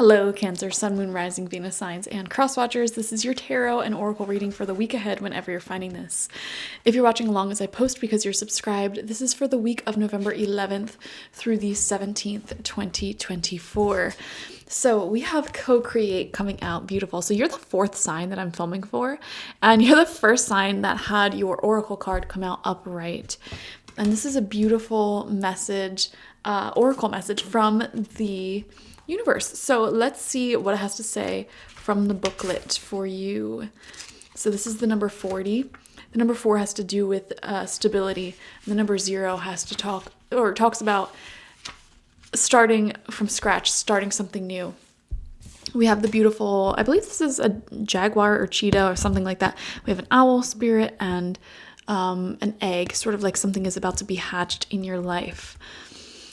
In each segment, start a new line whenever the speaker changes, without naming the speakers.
Hello, Cancer, Sun, Moon, Rising, Venus signs, and cross watchers. This is your tarot and oracle reading for the week ahead whenever you're finding this. If you're watching along as I post because you're subscribed, this is for the week of November 11th through the 17th, 2024. So we have Co-Create coming out, beautiful. So you're the fourth sign that I'm filming for, and you're the first sign that had your oracle card come out upright. And this is a beautiful message, oracle message from the universe. So let's see what it has to say from the booklet for you. So this is the number 40. The number 4 has to do with stability. And the number 0 has to talks about starting from scratch, starting something new. We have the beautiful, I believe this is a jaguar or cheetah or something like that. We have an owl spirit and an egg, sort of like something is about to be hatched in your life.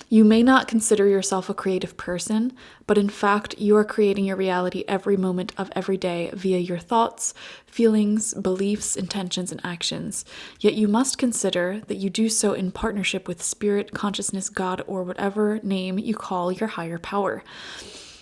You may not consider yourself a creative person, but in fact, you are creating your reality every moment of every day via your thoughts, feelings, beliefs, intentions, and actions. Yet you must consider that you do so in partnership with spirit, consciousness, God, or whatever name you call your higher power.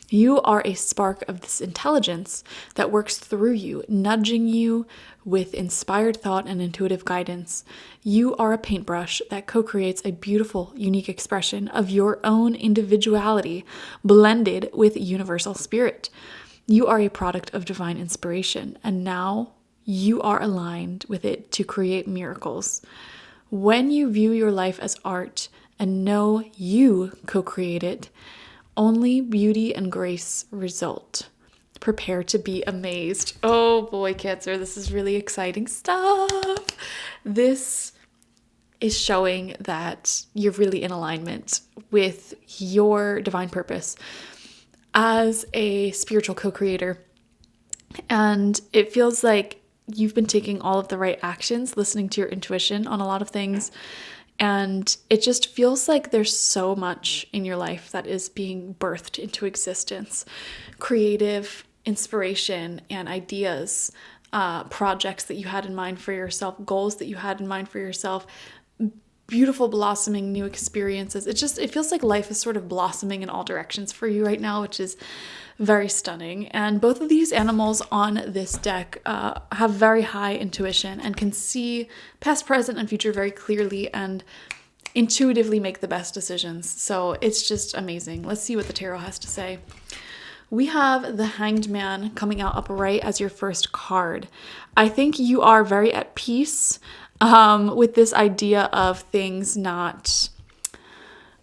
You are a spark of this intelligence that works through you, nudging you with inspired thought and intuitive guidance. You are a paintbrush that co-creates a beautiful, unique expression of your own individuality blended with universal spirit. You are a product of divine inspiration, and now you are aligned with it to create miracles. When you view your life as art and know you co-create it, only beauty and grace result. Prepare to be amazed. Oh boy, Cancer, this is really exciting stuff. This is showing that you're really in alignment with your divine purpose as a spiritual co-creator. And it feels like you've been taking all of the right actions, listening to your intuition on a lot of things. And it just feels like there's so much in your life that is being birthed into existence. Creative inspiration and ideas, projects that you had in mind for yourself, goals that you had in mind for yourself, beautiful blossoming new experiences. It feels like life is sort of blossoming in all directions for you right now, which is very stunning. And both of these animals on this deck have very high intuition and can see past, present, and future very clearly and intuitively make the best decisions. So it's just amazing. Let's see what the tarot has to say. We have the Hanged Man coming out upright as your first card. I think you are very at peace with this idea of things not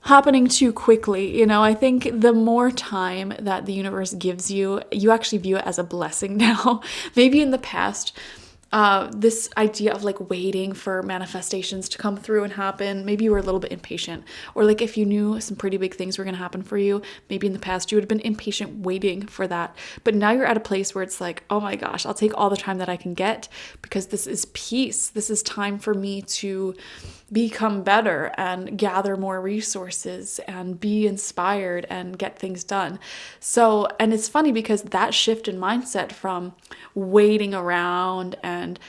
happening too quickly. You know, I think the more time that the universe gives you, you actually view it as a blessing now. Maybe in the past, this idea of like waiting for manifestations to come through and happen, maybe you were a little bit impatient. Or like if you knew some pretty big things were going to happen for you, maybe in the past you would have been impatient waiting for that. But now you're at a place where it's like, oh my gosh, I'll take all the time that I can get because this is peace. This is time for me to become better and gather more resources and be inspired and get things done. So, and it's funny because that shift in mindset from waiting around and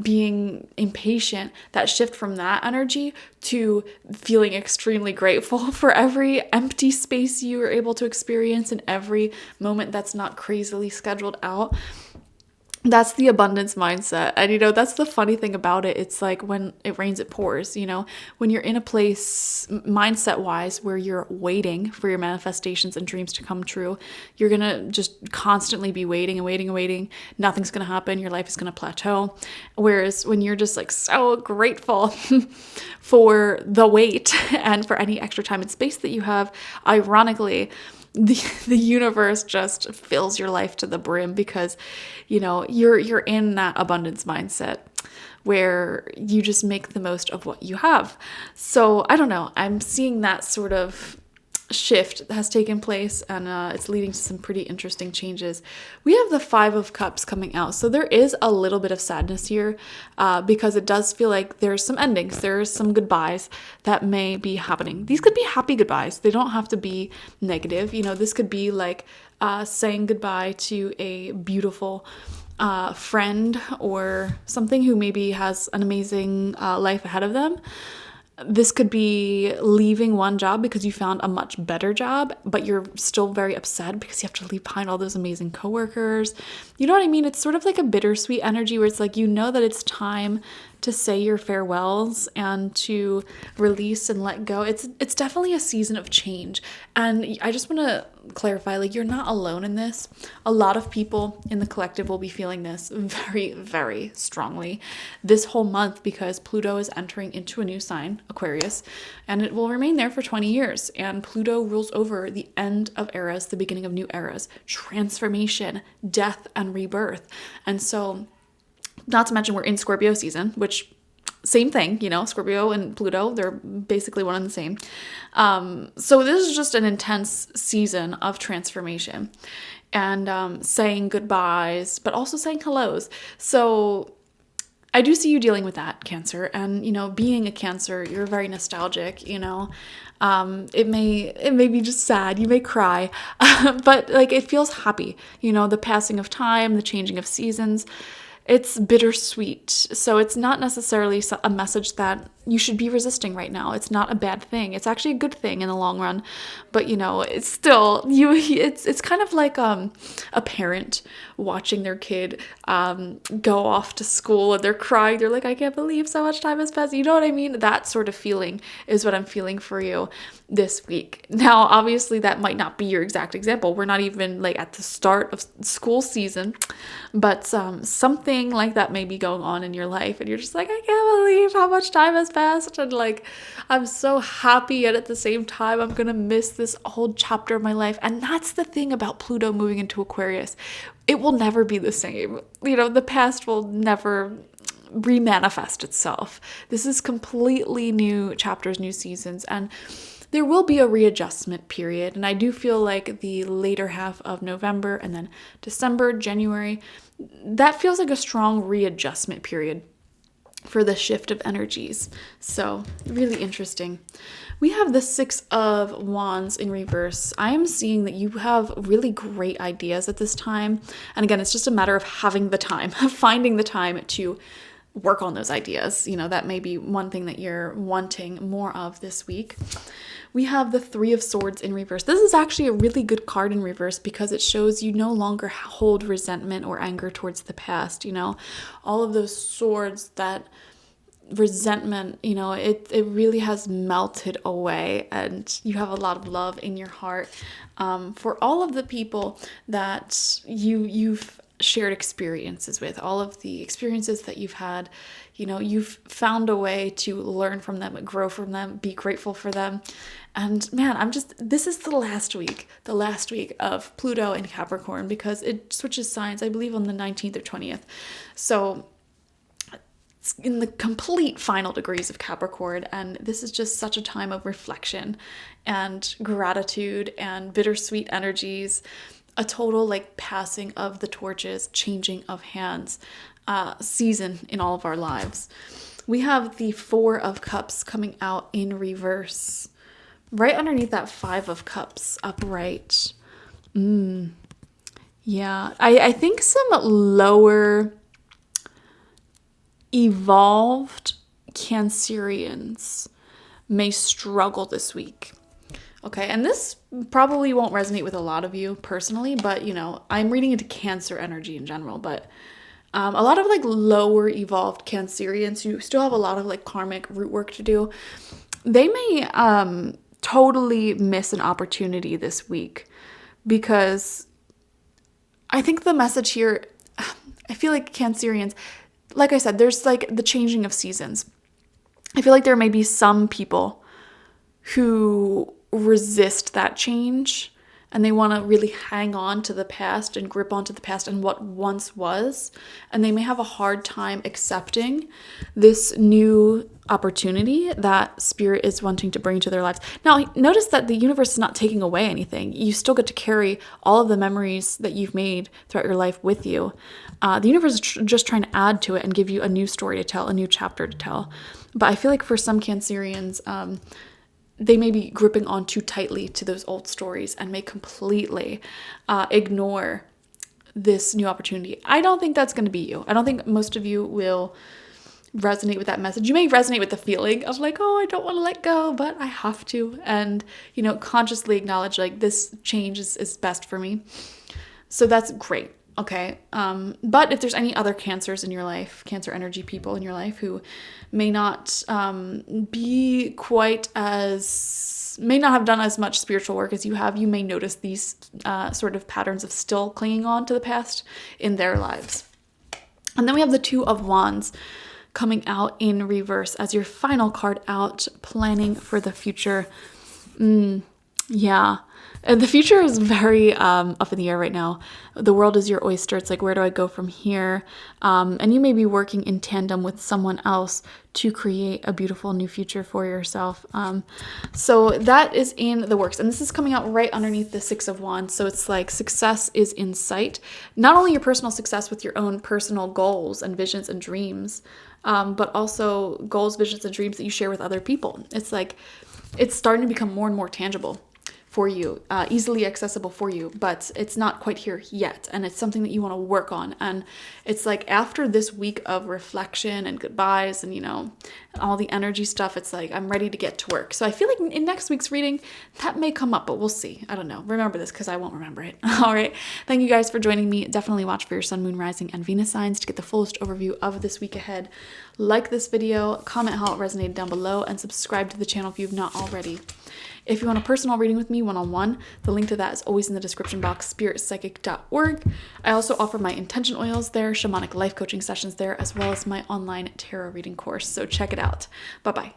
being impatient, that shift from that energy to feeling extremely grateful for every empty space you are able to experience and every moment that's not crazily scheduled out. That's the abundance mindset. And, you know, that's the funny thing about it. It's like when it rains, it pours, you know, when you're in a place mindset wise where you're waiting for your manifestations and dreams to come true, you're going to just constantly be waiting and waiting and waiting. Nothing's going to happen. Your life is going to plateau. Whereas when you're just like so grateful for the wait and for any extra time and space that you have, ironically, the universe just fills your life to the brim because, you know, you're in that abundance mindset where you just make the most of what you have. So I don't know, I'm seeing that sort of shift that has taken place, and it's leading to some pretty interesting changes. We have the 5 of Cups coming out, so there is a little bit of sadness here because it does feel like there's some endings, there's some goodbyes that may be happening. These could be happy goodbyes, they don't have to be negative. You know, this could be like saying goodbye to a beautiful friend or something who maybe has an amazing life ahead of them. This could be leaving one job because you found a much better job, but you're still very upset because you have to leave behind all those amazing coworkers. You know what I mean? It's sort of like a bittersweet energy where it's like, you know that it's time to say your farewells and to release and let go. It's definitely a season of change. And I just want to clarify, like, you're not alone in this. A lot of people in the collective will be feeling this very, very strongly this whole month because Pluto is entering into a new sign, Aquarius, and it will remain there for 20 years. And Pluto rules over the end of eras, the beginning of new eras, transformation, death, and rebirth. And so, not to mention we're in Scorpio season, which same thing, you know, Scorpio and Pluto, they're basically one and the same. So this is just an intense season of transformation and saying goodbyes, but also saying hellos. So I do see you dealing with that, Cancer. And, you know, being a Cancer, you're very nostalgic, you know. It may be just sad, you may cry, but like it feels happy, you know, the passing of time, the changing of seasons. It's bittersweet. So it's not necessarily a message that you should be resisting right now. It's not a bad thing. It's actually a good thing in the long run. But you know, it's still it's kind of like a parent watching their kid go off to school and they're crying. They're like, I can't believe so much time has passed. You know what I mean? That sort of feeling is what I'm feeling for you this week. Now, obviously that might not be your exact example. We're not even like at the start of school season, but something like that may be going on in your life and you're just like, I can't believe how much time has passed, and like I'm so happy, yet at the same time I'm gonna miss this whole chapter of my life. And that's the thing about Pluto moving into Aquarius. It will never be the same. You know, the past will never remanifest itself. This is completely new chapters, new seasons, and there will be a readjustment period. And I do feel like the later half of November and then December, January, that feels like a strong readjustment period for the shift of energies. So really interesting. We have the Six of Wands in reverse. I am seeing that you have really great ideas at this time. And again, it's just a matter of having the time, finding the time to work on those ideas. You know, that may be one thing that you're wanting more of this week. We have the Three of Swords in reverse. This is actually a really good card in reverse because it shows you no longer hold resentment or anger towards the past. You know, all of those swords, that resentment, you know, it really has melted away, and you have a lot of love in your heart for all of the people that you've shared experiences with, all of the experiences that you've had. You know, you've found a way to learn from them, grow from them, be grateful for them. And man, this is the last week of Pluto in Capricorn, because it switches signs, I believe, on the 19th or 20th. So it's in the complete final degrees of Capricorn, and this is just such a time of reflection and gratitude and bittersweet energies, a total like passing of the torches, changing of hands season in all of our lives. We have the Four of Cups coming out in reverse, right underneath that Five of Cups upright. Yeah, I think some lower evolved Cancerians may struggle this week. Okay, and this probably won't resonate with a lot of you personally, but you know, I'm reading into Cancer energy in general, but a lot of like lower evolved Cancerians who still have a lot of like karmic root work to do, they may totally miss an opportunity this week, because I think the message here, I feel like Cancerians, like I said, there's like the changing of seasons. I feel like there may be some people who resist that change and they want to really hang on to the past and grip onto the past and what once was. And they may have a hard time accepting this new opportunity that Spirit is wanting to bring to their lives. Now, notice that the universe is not taking away anything. You still get to carry all of the memories that you've made throughout your life with you. The universe is just trying to add to it and give you a new story to tell, a new chapter to tell. But I feel like for some Cancerians, they may be gripping on too tightly to those old stories and may completely ignore this new opportunity. I don't think that's going to be you. I don't think most of you will resonate with that message. You may resonate with the feeling of like, oh, I don't want to let go, but I have to. And, you know, consciously acknowledge like this change is best for me. So that's great. Okay. But if there's any other cancers in your life, cancer energy people in your life who may not be quite as, may not have done as much spiritual work as you have, you may notice these sort of patterns of still clinging on to the past in their lives. And then we have the Two of Wands coming out in reverse as your final card out, planning for the future. Yeah. The future is very up in the air right now. The world is your oyster. It's like, where do I go from here? And you may be working in tandem with someone else to create a beautiful new future for yourself. So that is in the works. And this is coming out right underneath the Six of Wands. So it's like success is in sight. Not only your personal success with your own personal goals and visions and dreams, but also goals, visions, and dreams that you share with other people. It's like, it's starting to become more and more tangible for you, easily accessible for you, but it's not quite here yet. And it's something that you want to work on. And it's like after this week of reflection and goodbyes and, you know, all the energy stuff, it's like, I'm ready to get to work. So I feel like in next week's reading, that may come up, but we'll see. I don't know. Remember this because I won't remember it. All right. Thank you guys for joining me. Definitely watch for your sun, moon, rising, and Venus signs to get the fullest overview of this week ahead. Like this video, comment how it resonated down below, and subscribe to the channel if you've not already. If you want a personal reading with me one-on-one, the link to that is always in the description box, spiritpsychic.org. I also offer my intention oils there, shamanic life coaching sessions there, as well as my online tarot reading course. So check it out. Bye-bye.